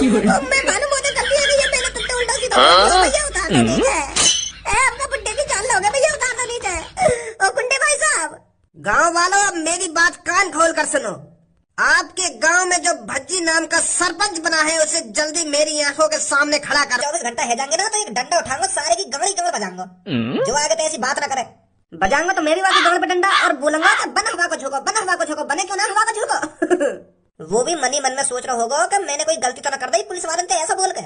मैं मालूम मुझे गलती हो गई है, मैंने तुमसे उल्टा सीधा भैया उतार दो नीचे। अपने बुड्ढे की जान लोगे भैया, उतार दो नीचे। ओ गुंडे भाई साहब, गाँव वालों अब मेरी बात कान खोल कर सुनो। आपके गांव में जो भज्जी नाम का सरपंच बना है उसे जल्दी मेरी आंखों के सामने खड़ा कर। 24 घंटा है जाएंगे ना तो एक डंडा उठाऊंगा, सारे की गमड़ी गमड़ बजाऊंगा। जो आगे तो ऐसी बात ना करे, बजाऊंगा तो मेरी बात गमड़ पे डंडा और बोलूंगा कि बन हवा को झोंको, बन हवा को झोंको, बने क्यों ना हवा को झोंको। वो भी मनी मन में सोच रहा होगा कि मैंने कोई गलती तो ना कर दी पुलिस वाले ने ऐसा बोल के।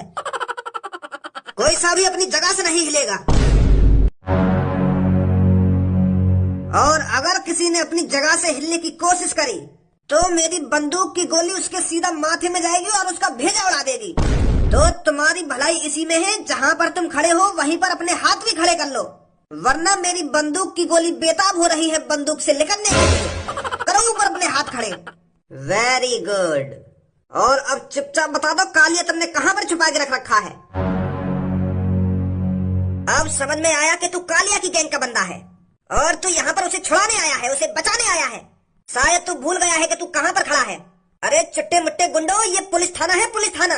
कोई सा भी अपनी जगह से नहीं हिलेगा, और अगर किसी ने अपनी जगह से हिलने की कोशिश करी तो मेरी बंदूक की गोली उसके सीधा माथे में जाएगी और उसका भेजा उड़ा देगी। तो तुम्हारी भलाई इसी में है, जहाँ पर तुम खड़े हो वहीं पर अपने हाथ भी खड़े कर लो, वरना मेरी बंदूक की गोली बेताब हो रही है बंदूक से निकलने के लिए। करो ऊपर अपने हाथ खड़े। Very good. और अब चुपचाप बता दो कालिया तुमने कहाँ पर छुपा के रख रखा है। अब समझ में आया कि तू कालिया की गैंग का बंदा है और तू यहाँ पर उसे छुड़ाने आया है, उसे बचाने आया है। शायद तू भूल गया है कि तू कहाँ पर खड़ा है। अरे चिट्टे मुट्टे गुंडो, ये पुलिस थाना है, पुलिस थाना,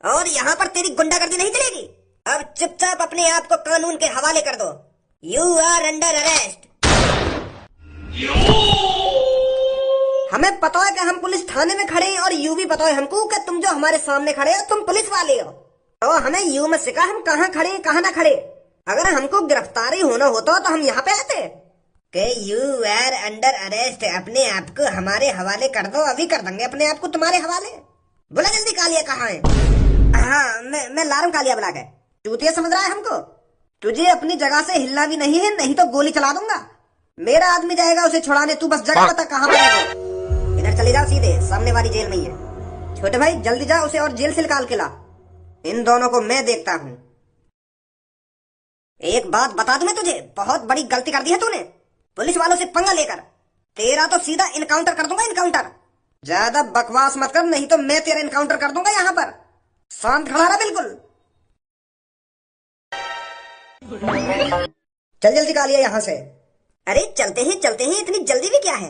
और यहाँ पर तेरी गुंडागर्दी नहीं चलेगी। अब चुपचाप अपने आप को कानून के हवाले कर दो। You are under arrest. हमें पता है कि हम पुलिस थाने में खड़े हैं और यू भी पता है हमको कि तुम जो हमारे सामने खड़े हो तुम पुलिस वाले हो। तो हमें यू में सिखा हम कहाँ खड़े कहाँ ना खड़े। अगर हमको गिरफ्तारी होना होता तो हम यहाँ पे आते कि यू आर अंडर अरेस्ट। अपने आप को हमारे हवाले कर दो, अभी कर देंगे अपने आप को तुम्हारे हवाले। बोला जल्दी कालिया कहाँ है। हाँ मैं ला रहा हूँ कालिया बुला के। चूतिया समझ रहा है हमको। तुझे अपनी जगह से हिलना भी नहीं है, नहीं तो गोली चला दूंगा। मेरा आदमी जाएगा उसे छुड़ाने, तू बस जगह बता कहाँ पर। इधर चले जाओ, सीधे सामने वाली जेल में ही है। छोटे भाई जल्दी जाओ उसे और जेल से निकाल के ला। इन दोनों को मैं देखता हूँ। एक बात बता दूं मैं तुझे, बहुत बड़ी गलती कर दी है तूने पुलिस वालों से पंगा लेकर। तेरा तो सीधा इनकाउंटर कर दूंगा, इनकाउंटर। ज्यादा बकवास मत कर, नहीं तो मैं तेरा इनकाउंटर कर दूंगा यहाँ पर। शांत खड़ा रहा बिल्कुल। चल जल्दी कालिया यहाँ से। अरे चलते हैं, इतनी जल्दी भी क्या है।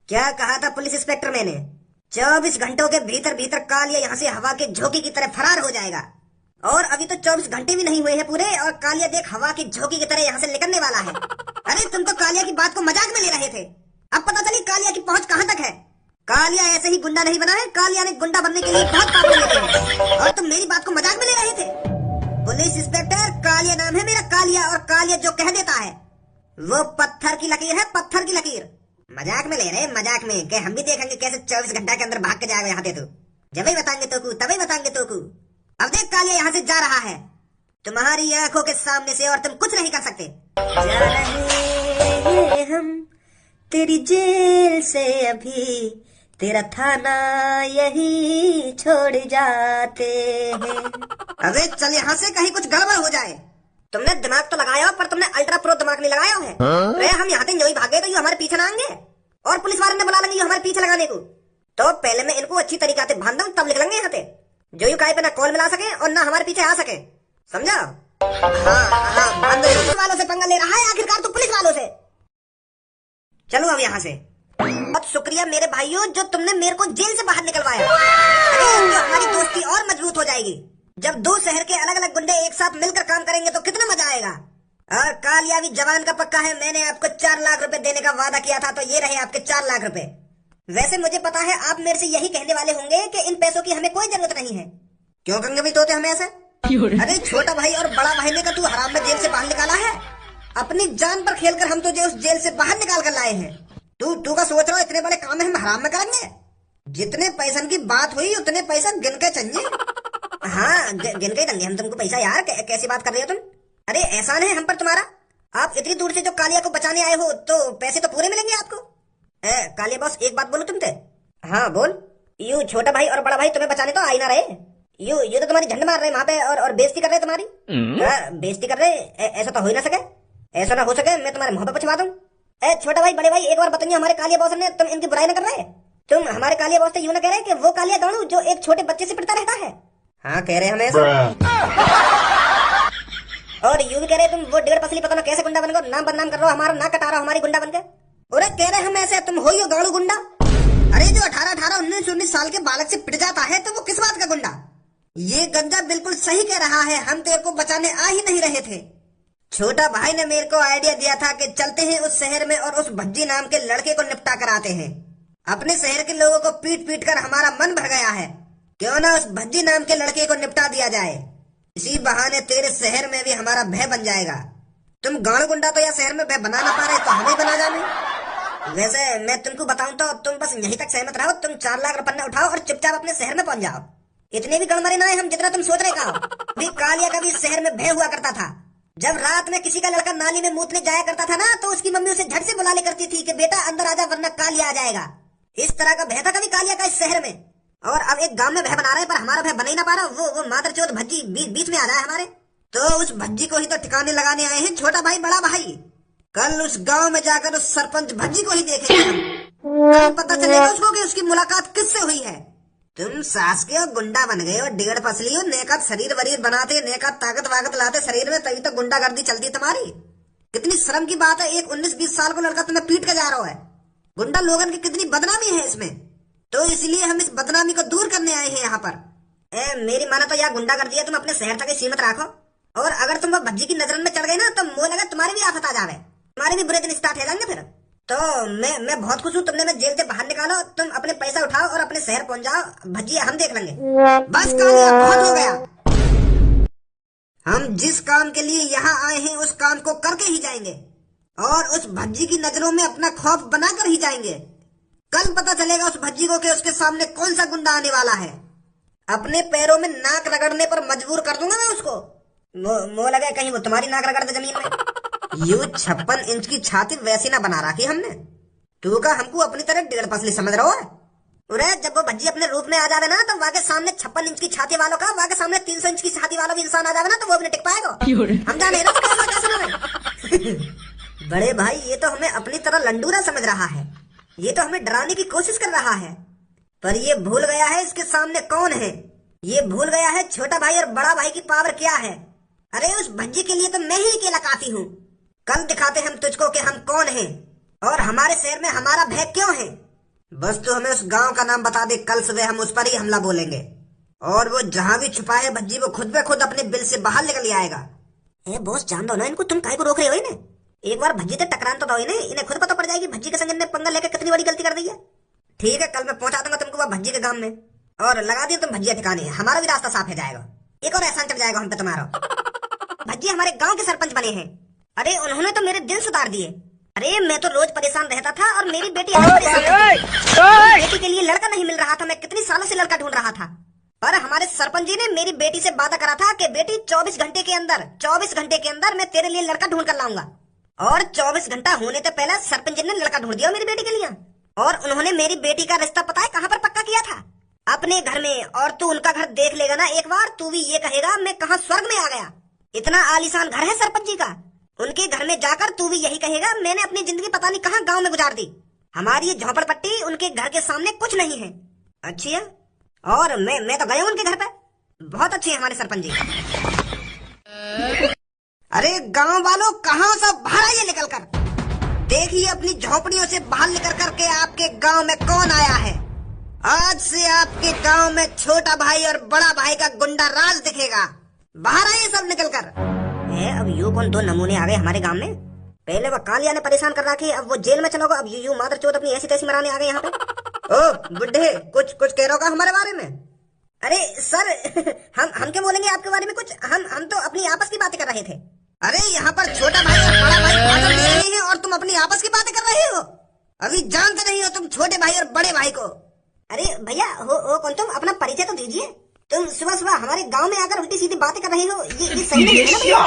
क्या कहा था पुलिस इंस्पेक्टर मैंने, 24 घंटों के भीतर भीतर कालिया यहाँ से हवा के झोंके की तरह फरार हो जाएगा। और अभी तो 24 घंटे भी नहीं हुए हैं पूरे और कालिया देख हवा की झोंकी की तरह यहाँ से निकलने वाला है। अरे तुम तो कालिया की बात को मजाक में ले रहे थे, अब पता चली कालिया की पहुंच कहाँ तक है। कालिया ऐसे ही गुंडा नहीं बना है, कालिया ने गुंडा बनने के लिए बहुत काम किए थे और तुम मेरी बात को मजाक में ले रहे थे। पुलिस इंस्पेक्टर, कालिया नाम है मेरा, कालिया। और कालिया जो कह देता है वो पत्थर की लकीर है, पत्थर की लकीर। मजाक में ले रहे, मजाक में, कि हम भी देखेंगे कैसे 24 घंटा के अंदर भाग के जाएगा यहाँ पे। तू जब ही बताएंगे तो को, तभी बताएंगे तो को। अब देख कालिया यहाँ से जा रहा है तुम्हारी आंखों के सामने से और तुम कुछ नहीं कर सकते। जा रहे हैं हम तेरी जेल से अभी, तेरा थाना यही छोड़ जाते हैं। अबे चल यहाँ से, कहीं कुछ गड़बड़ हो जाए। तुमने दिमाग तो लगाया हो पर तुमने अल्ट्रा प्रो दिमाग नहीं लगाया है। अरे हम यहाँ से यूं ही भागे तो यू हमारे पीछे ना आएंगे और पुलिस वाले ने बुला लेंगे हमारे पीछे लगाने को। तो पहले मैं इनको अच्छी तरीके से बांध दूं तब निकलेंगे यहाँ से, जो यू काय पे ना कॉल मिला सके और ना हमारे पीछे आ सके, समझा। हाँ पुलिस वालों से पंगा ले रहा है आखिरकार तू, पुलिस वालों से। चलो अब यहाँ से। बहुत शुक्रिया मेरे भाइयों जो तुमने मेरे को जेल से बाहर निकलवाया। अरे तो हमारी दोस्ती और मजबूत हो जाएगी। जब दो शहर के अलग अलग गुंडे एक साथ मिलकर काम करेंगे तो कितना मजा आएगा। और कालिया भी जवान का पक्का है, मैंने आपको 4 लाख रुपए देने का वादा किया था, तो ये रहे आपके 4 लाख रुपए। वैसे मुझे पता है आप मेरे से यही कहने वाले होंगे कि इन पैसों की हमें कोई जरूरत नहीं है। क्यों कहेंगे भाई तोते हमें ऐसे? अरे छोटा भाई और बड़ा भाई ने का तू हराम में जेल से बाहर निकाला है। अपनी जान पर खेलकर हम तुझे उस जेल से बाहर निकाल कर लाए हैं। तू का सोच रहा है इतने बड़े काम हम हराम में करेंगे? जितने पैसन की बात हुई उतने पैसा गिन के चाहिए। हाँ गिन के देंगे हम तुमको पैसा। यार कैसी बात कर रहे हो तुम? अरे एहसान है हम पर तुम्हारा, आप इतनी दूर से जो कालिया को बचाने आए हो तो पैसे तो पूरे मिलेंगे आपको। कालिया बॉस एक बात बोलो तुमसे। हाँ बोल। यू छोटा भाई और बड़ा भाई तुम्हें बचाने तो आ ही ना रहे। यू तो तुम्हारी झंड मार रहे वहाँ पे और बेइज्जती कर रहे तुम्हारी। बेइज्जती कर रहे, ऐसा तो हो ही ना सके। ऐसा ना हो सके मैं तुम्हारे मुंह पे पछवा दूं। छोटा भाई बड़े भाई एक बार बताइए हमारे कालिया बॉस ने, तुम इनकी बुराई ना कर रहे? तुम हमारे कालिया बॉस से यूं ना कह रहे कि वो कालिया दानू जो एक छोटे बच्चे से पिटता रहता है। हाँ कह रहे हमें। और यूं भी कह रहे तुम वो 1.5 पसली पता ना कैसे गुंडा बन गए, नाम बदनाम कर रहे हो हमारा, ना कटा रहा हमारी गुंडा बन के। और कह रहे हम ऐसे, तुम हो ही गाड़ू गुंडा। अरे जो 18, 19 साल के बालक से पिट जाता है तो वो किस बात का गुंडा, ये गंजा बिल्कुल सही कह रहा है, हम तेरे को बचाने आ ही नहीं रहे थे। छोटा भाई ने मेरे को आइडिया दिया था कि चलते हैं उस शहर में और उस भज्जी नाम के लड़के को निपटा कर आते हैं। अपने शहर के लोगों को पीट पीट कर हमारा मन भर गया है, क्यों ना उस भज्जी नाम के लड़के को निपटा दिया जाए। इसी बहाने तेरे शहर में भी हमारा भय बन जाएगा। तुम गांव गुंडा तो या शहर में भय बना ना पा रहे तो हमें बना जाने। वैसे मैं तुमको बताऊं तो तुम बस यहीं तक सहमत रहो। तुम 4 लाख रुपया उठाओ और चुपचाप अपने शहर में पहुंच जाओ। इतने भी गड़मरे ना है हम जितना तुम सोच रहे का। भी कालिया का भी शहर में भय हुआ करता था। जब रात में किसी का लड़का नाली में मूतने जाया करता था ना, तो उसकी मम्मी उसे झट से बुला ले करती थी कि बेटा अंदर आजा वरना कालिया आ जाएगा। इस तरह का भय था कभी कालिया का इस शहर में। और अब एक गांव में भय बना रहे पर हमारा भय बना ही ना पा रहा। वो मादरचोद भज्जी बीच में आ रहा है हमारे। तो उस भज्जी को ही तो ठिकाने लगाने आए हैं छोटा भाई बड़ा भाई। कल उस गांव में जाकर उस सरपंच भज्जी को ही देखेंगे हम। कल पता चलेगा उसको कि उसकी मुलाकात किससे हुई है। तुम सास के और गुंडा बन गए हो, 1.5 पसली हो, नेका शरीर वरीर बनाते, नेका ताकत वाकत लाते शरीर में, तभी तो गुंडागर्दी चलती तुम्हारी। कितनी शर्म की बात है, एक 19-20 साल को लड़का तुम्हें पीट के जा रहा है। गुंडा लोगन की कितनी बदनामी है इसमें। तो इसलिए हम इस बदनामी को दूर करने आए हैं यहाँ पर। मेरी माना तो यह गुंडागर्दी है, तुम अपने शहर तक ही सीमित रखो। और अगर तुम वो भज्जी की नजर में चढ़ गए ना, तो मोह लगा तुम्हारी भी आफत आ जावे, तुम्हारे भी बुरे दिन स्टार्ट हो जाएंगे फिर। तो मैं बहुत खुश हूँ तुमने मैं जेल से बाहर निकालो। तुम अपने पैसा उठाओ और अपने शहर पहुंच जाओ, भज्जिया हम देख लेंगे। बस कालिया बहुत हो गया। हम जिस काम के लिए यहाँ आए हैं उस काम को करके ही जाएंगे और उस भज्जी की नजरों में अपना खौफ बनाकर ही जाएंगे। कल पता चलेगा उस भज्जी को कि उसके सामने कौन सा गुंडा आने वाला है। अपने पैरों में नाक रगड़ने पर मजबूर कर दूंगा मैं उसको। मोह लगे कहीं वो तुम्हारी नाक रगड़ दे जमीन में। यू 56 इंच की छाती वैसी ना बना रखी हमने। तू का हमको अपनी तरह 1.5 पसली समझ रहा है। अरे जब वो भज्जी अपने रूप में आ जावे ना, तो वहाँ के सामने 56 इंच की छाती वालों का, वहाँ के सामने 300 इंच की छाती वालों भी इंसान आ जावे ना, तो वो भी नहीं टिक पाएगा। हम जाने ना कैसा बड़े भाई ये तो हमें अपनी तरह लंडूरा समझ रहा है। ये तो हमें डराने की कोशिश कर रहा है, पर ये भूल गया है इसके सामने कौन है। ये भूल गया है छोटा भाई और बड़ा भाई की पावर क्या है। अरे उस भज्जी के लिए तो मैं ही अकेला काफी हूँ। कल दिखाते हम तुझको कि हम कौन हैं और हमारे शहर में हमारा भय क्यों है। बस तू हमें उस गांव का नाम बता दे, कल सुबह हम उस पर ही हमला बोलेंगे और वो जहां भी छुपा है भज्जी वो खुद ब खुद अपने बिल से बाहर निकल आएगा। बॉस जान दो ना इनको, तुम काहे को रोक रहे हो इन्हें। एक बार भज्जी से टकरान तो दो इन्हें खुद पता पड़ जाएगी भज्जी के संग ने पंगा लेकर कितनी बड़ी गलती कर दी है। ठीक है कल मैं पहुंचा दूंगा तुमको वह भज्जी के गांव में और लगा दिया तुम भज्जिया ठिकाने, हमारा भी रास्ता साफ हो जाएगा। एक और एहसान चढ़ जाएगा हम पे तुम्हारा। भज्जी हमारे गांव के सरपंच बने हैं। अरे उन्होंने तो मेरे दिल सुधार दिए। अरे मैं तो रोज परेशान रहता था और मेरी बेटी बेटी के लिए लड़का नहीं मिल रहा था। मैं कितनी सालों से लड़का ढूंढ रहा था, पर हमारे सरपंच जी ने मेरी बेटी से वादा करा था कि बेटी 24 घंटे के अंदर मैं तेरे लिए लड़का ढूंढ कर लाऊंगा। और 24 घंटा होने से पहले सरपंच जी ने लड़का ढूंढ दिया मेरी बेटी के लिए। और उन्होंने मेरी बेटी का रिश्ता पता है कहाँ पर पक्का किया था? अपने घर में। और तू उनका घर देख लेगा ना एक बार, तू भी ये कहेगा मैं कहाँ स्वर्ग में आ गया। इतना आलीशान घर है सरपंच जी का। उनके घर में जाकर तू भी यही कहेगा मैंने अपनी जिंदगी पता नहीं कहाँ गांव में गुजार दी। हमारी ये झोपड़पट्टी उनके घर के सामने कुछ नहीं है। अच्छी है। और मैं तो गया उनके घर पे, बहुत अच्छे हैं हमारे सरपंच जी। अरे गांव वालों कहाँ सब बाहर आइए निकल कर। देखिए अपनी झोपड़ियों से बाहर निकल करके आपके गांव में कौन आया है। आज से आपके गांव में छोटा भाई और बड़ा भाई का गुंडा राज दिखेगा। बाहर आइए सब निकल कर। अब यू कौन 2 नमूने आ गए हमारे गांव में। पहले वो कालिया ने परेशान कर रखी, अब वो जेल में चलोगा, अब यू मादरचोद अपनी ऐसी तैसी मराने आ गए यहाँ पे। ओ बुड्ढे कुछ कह रहा होगा हमारे बारे में। अरे सर हम क्या बोलेंगे आपके बारे में कुछ। हम तो अपनी आपस की बातें कर रहे थे। अरे यहाँ पर छोटा भाई और बड़ा भाई भाषण दे रहे हैं और तुम अपनी आपस की बातें कर रहे हो। अभी जानते नहीं हो तुम छोटे भाई और बड़े भाई को। अरे भैया हो कौन तुम, अपना परिचय तो दीजिए। तुम सुबह सुबह हमारे गांव में आकर उल्टी सीधी बातें कर रहे हो, ये सही नहीं है ना भैया।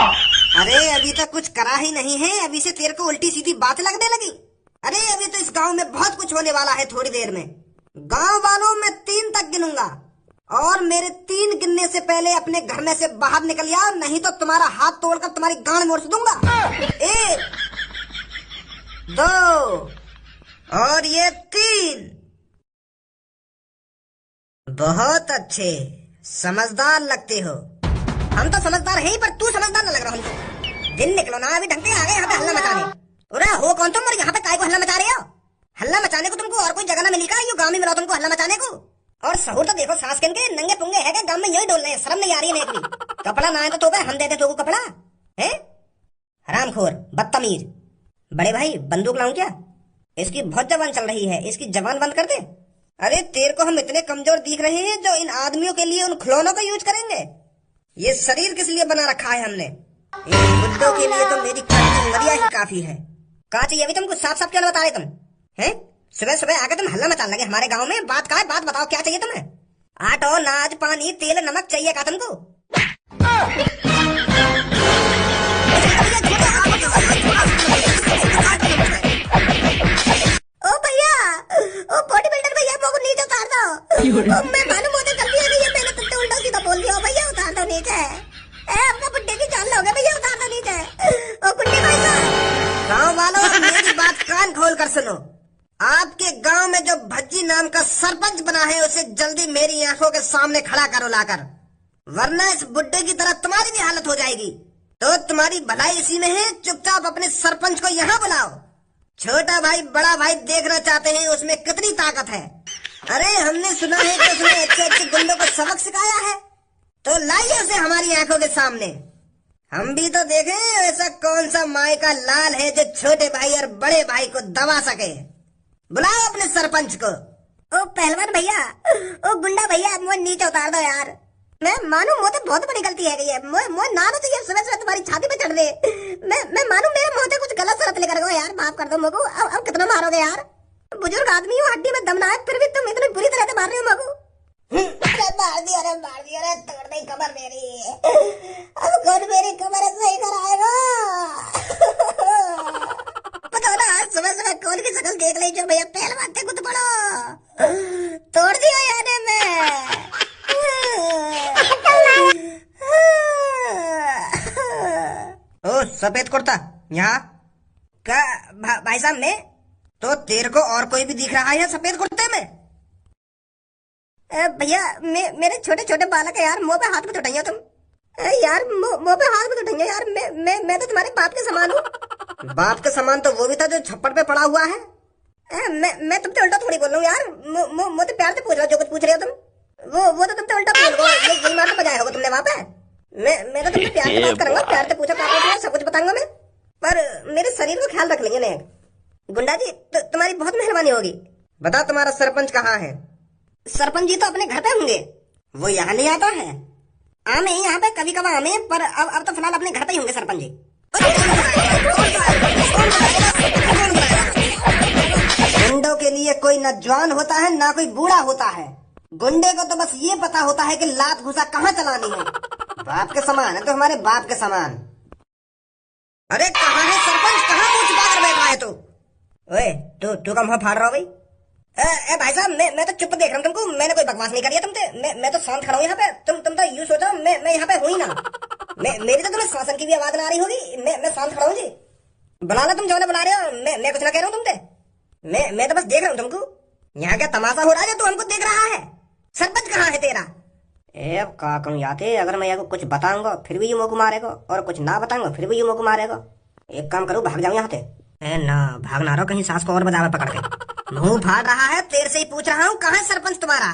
अरे अभी तक कुछ करा ही नहीं है, अभी से तेरे को उल्टी सीधी बात लगने लगी। अरे अभी तो इस गांव में बहुत कुछ होने वाला है थोड़ी देर में। गांव वालों मैं 3 तक गिनूंगा और मेरे 3 गिनने से पहले अपने घर में से बाहर निकल जा, नहीं तो तुम्हारा हाथ तोड़कर तुम्हारी गांड मोड़ दूंगा। 1 2 और ये 3। बहुत अच्छे, समझदार लगते हो। हम तो समझदार हैं पर तू समझदार न लग रहा हमको। दिन निकलो ना, अभी ढंग से आ गए यहाँ पे हल्ला मचाने। अरे हो कौन तुम और यहाँ पे काय को हल्ला मचा रहे हो? हल्ला मचाने को तुमको और कोई जगह ना मिली का? यू गांव में मिला तुमको हल्ला मचाने को। और सहूर तो देखो सास के नंगे पुंगे है गांव में यही डोल रहे हैं, शर्म नहीं आ रही है एक भी। कपड़ा ना है तो हम देते तो कपड़ा है। हरामखोर बदतमीज। बड़े भाई बंदूक लाऊं क्या? इसकी बहुत जवान चल रही है, इसकी जवान बंद कर दे। अरे तेरे को हम इतने कमजोर दिख रहे हैं जो इन आदमियों के लिए उन खिलौनों का यूज करेंगे? ये शरीर किस लिए बना रखा है हमने? इन बुड्ढों के लिए तो मेरी उंगलियां ही काफी है। कहा चाहिए अभी तुमको साफ साफ क्यों बता रहे तुम हैं? सुबह सुबह आके तुम हल्ला मचा लगे हमारे गांव में। बात का है, बात बताओ क्या चाहिए तुम्हें? आटो नाज पानी तेल नमक चाहिए का तुमको? ओ भैया, ओ बॉडी बिल्डर भैया मुझको नीचे उतार दो। मैं मालूम होता गलती हो गई है, मैंने तुमसे उल्टा सीधा बोल दिया। भैया उतार दो नीचे। अपना बुड्ढे की जान लोगे भैया, उतार दो नीचे। ओ बुड्ढे भाई साहब। गाँव वालों मेरी बात कान खोल कर सुनो। आपके गांव में जो भज्जी नाम का सरपंच बना है उसे जल्दी मेरी आंखों के सामने खड़ा करो लाकर, वरना इस बुड्ढे की तरह तुम्हारी भी हालत हो जाएगी। तो तुम्हारी भलाई इसी में है, चुपचाप अपने सरपंच को यहाँ बुलाओ। छोटा भाई बड़ा भाई देखना चाहते हैं उसमें कितनी ताकत है। अरे हमने सुना है कि उसने अच्छे अच्छे गुंडों को सबक सिखाया है, तो लाइए उसे हमारी आंखों के सामने। हम भी तो देखें ऐसा कौन सा माई का लाल है जो छोटे भाई और बड़े भाई को दबा सके। बुलाओ अपने सरपंच को। ओ पहलवान भैया, ओ गुंडा भैया, मुझे नीचे उतार दो यार। मैं मानू मुझे बहुत बड़ी गलती है ये, मुझे नानो चाहिए सुबह सुबह तुम्हारी छाती पे चढ़ दे। मैं मानू मेरे मुंह से कुछ गलत शरत लेकर गए यार, माफ कर दो मुझको। अब कितना मारोगे यार? बुजुर्ग आदमी हूँ, हड्डी में दम ना है, फिर भी तुम इतनी बुरी तरह से मार रहे हो मुझको। अरे मार दिया, तोड़ दी कमर मेरी। अब कौन मेरी कमर सही कराएगा? बताओ ना, आज सुबह सुबह कौन की शक्ल देख ली जो भैया पहलवान थे, कुछ बड़ो तोड़ दिया यार मैं। ओ सफेद कुर्ता यहाँ का भाई साहब मैं तो तेरे को और कोई भी दिख रहा है सफेद कुर्ते में? भैया मेरे छोटे छोटे बालक है यार, मुंह पे हाथ में उठाइए तुम यार, मुंह पे हाथ में उठाइए यार। मैं तो तुम्हारे बाप के समान हूँ। बाप के समान तो वो भी था जो छप्पड़ पे पड़ा हुआ है। मैं तुमसे उल्टा थोड़ी बोल रहा हूँ यार, मुझे प्यार से पूछ रहा हो जो कुछ पूछ रहे हो तुम। वो तो तुमसे उल्टा बोल रहा हो, यही मार बजाया होगा तुमने वहाँ पे। मैं तो तुमसे प्यार से बात करूंगा, प्यार से पूछा क्या सब कुछ बताऊंगा मैं, पर मेरे शरीर को ख्याल रख लेंगे ना। गुंडा जी तुम्हारी बहुत मेहरबानी होगी। बता तुम्हारा सरपंच कहाँ है? सरपंच जी तो अपने घर पे होंगे, वो यहाँ नहीं आता है। आमे यहाँ पे कभी कभार आमे, पर अब तो फिलहाल अपने घर पे ही होंगे सरपंच जी। गुंडों के लिए कोई न जवान होता है ना कोई बूढ़ा होता है। गुंडे को तो बस ये पता होता है कि लात घुसा कहाँ चलानी है। बाप के समान है तो हमारे बाप के समान। अरे कहाँ है सरपंच, कहाँ मुँह छुपा कर बैठा है तू? ओए तू का मुँह फाड़ रहा हो भाई? ए भाई साहब मैं तो चुप देख रहा हूँ तुमको, मैंने कोई बकवास नहीं करी है तुमसे। मैं तो शांत खड़ा हूँ यहाँ पे। तुम तो यूँ सोचो मैं यहाँ पे हुई ना। मेरी तो तुम्हें शासन की भी आवाज ना आ रही होगी। मैं शांत खड़ा हूँ जी। बुला लो तुम जो बुला रहे हो, मैं कुछ ना कह रहा हूँ तुमसे। मैं तो बस देख रहा हूँ तुमको। यहाँ क्या तमाशा हो रहा है जो तू हमको देख रहा है? सरपंच कहाँ है तेरा? ए का कहूँ याते, अगर मैं यहाँ कुछ बताऊंगा फिर भी ये मुँह को मारेगा, और कुछ ना बताऊंगा फिर भी ये मुँह को मारेगा। एक काम करो, भाग जाऊँ यहाँ से। ना भाग ना रहो कहीं, सास को और बजावे पकड़ के। मुंह फाड़ रहा है, तेरे से ही पूछ रहा हूँ कहाँ है सरपंच तुम्हारा?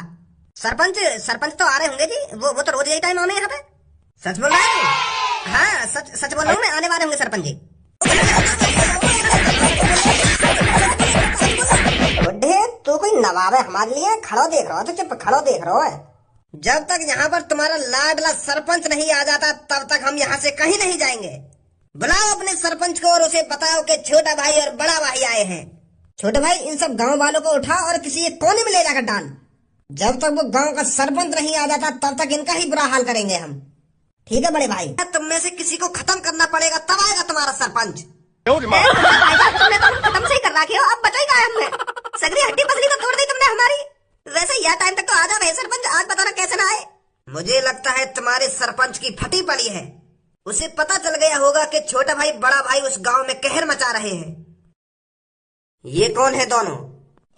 सरपंच तो आ रहे होंगे जी, वो तो रोज यही टाइम आने यहाँ पे। सच बोल रहा है तू? हाँ सच बोल रहा हूँ मैं, आने वाले होंगे सरपंच जी। बुड्ढे तू कोई नवाब है हमारे लिए? खड़ो देख रहा हो तो चुप खड़ो देख रहा है। जब तक यहाँ पर तुम्हारा लाडला सरपंच नहीं आ जाता तब तक हम यहाँ से कहीं नहीं जाएंगे। बुलाओ अपने सरपंच को और उसे बताओ कि छोटा भाई और बड़ा भाई आए हैं। छोटे भाई इन सब गांव वालों को उठा और किसी एक कोने में ले जाकर डाल। जब तक वो गांव का सरपंच नहीं आ जाता तब तक इनका ही बुरा हाल करेंगे हम। ठीक है बड़े भाई? तुम में से किसी को खत्म करना पड़ेगा तब आएगा तुम्हारा सरपंच। तुमने तो खत्म से ही कर रखी हो, अब बचा ही क्या है हमने? सगरी हड्डी पसली तो तोड़ दी तुमने हमारी। वैसे यह टाइम तक तो आ जा रहे सरपंच, आज बताना कैसे ना आए। मुझे लगता है तुम्हारे सरपंच की फटी पड़ी है। उसे पता चल गया होगा कि छोटा भाई बड़ा भाई उस गांव में कहर मचा रहे हैं। ये कौन है दोनों?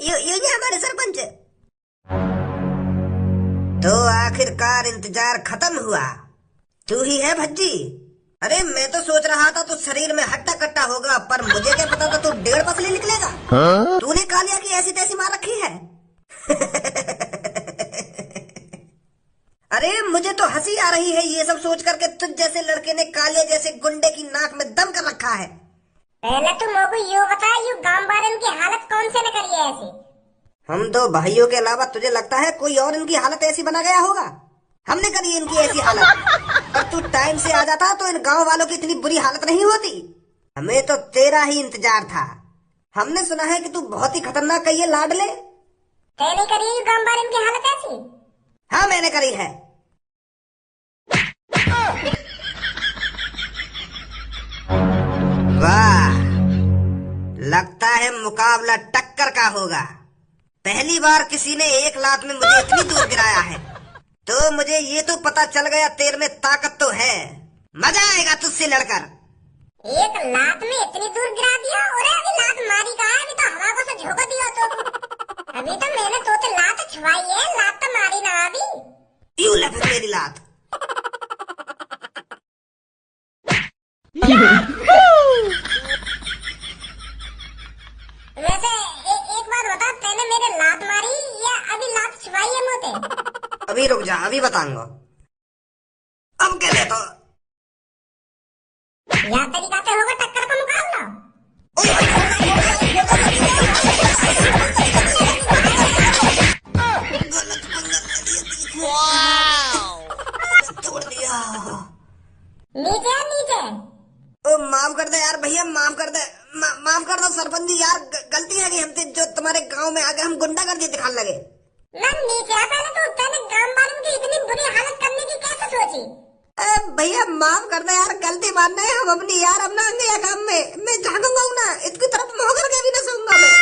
ये हमारे सरपंच। तो आखिरकार इंतजार खत्म हुआ, तू ही है भज्जी? अरे मैं तो सोच रहा था तू शरीर में हट्टा कट्टा होगा, पर मुझे क्या पता था तू 1.5 पसली निकलेगा। तूने कालिया की ऐसी तैसी मार रखी है। मुझे तो हंसी आ रही है ये सब सोच करके तुझ जैसे लड़के ने काले जैसे गुंडे की नाक में दम कर रखा है। पहले तुम मोको यू बता, यू गांव वाले की हालत कौन से ने करी है ऐसी? हम दो भाइयों के अलावा तुझे लगता है कोई और इनकी हालत ऐसी बना गया होगा? हमने करी इनकी ऐसी हालत। और तू टाइम से आ जाता तो इन गांव वालों की इतनी बुरी हालत नहीं होती। हमें तो तेरा ही इंतजार था। हमने सुना है कि तू बहुत ही खतरनाक है ये लाडले। तेने करी है यू गांव वाले की हालत ऐसी? हाँ मैंने करी है। वाह, लगता है मुकाबला टक्कर का होगा। पहली बार किसी ने एक लात में मुझे इतनी दूर गिराया है, तो मुझे ये तो पता चल गया तेरे में ताकत तो है। मजा आएगा तुझसे लड़कर। एक लात में इतनी दूर गिरा दिया? अरे अभी लात मारी कहाँ है? अभी तो हवा को से झोंक दिया तो। अभी तो मैंने तो लात छुआई है, लात तो मारी ना अभी। यूं ले फिर मेरी लात। वैसे एक बात बता, तेने मेरे लात मारी या अभी लात छुआई है मोते? अभी रुक जा, अभी बताऊंगा। अब क्या ले तो या तरीका से होगा टक्कर का मुकाबला। तोड़ दिया। नीचे नीचे। ओ माफ कर दे यार भैया, माफ कर दे, माफ कर दो सरपंच जी यार, गलती है कि हमसे जो तुम्हारे गांव में आके हम गुंडागर्दी दिखाने लगे। मैं नीचे आ, पहले तो तेने गांव वालों की इतनी बुरी हालत करने की कैसे सोची? भैया माफ कर दे यार, गलती मानना है हम अपनी यार। अब ना आएंगे काम में मैं झांकूंगा ना, इसकी तरफ मुंह करके भी ना सोऊंगा मैं।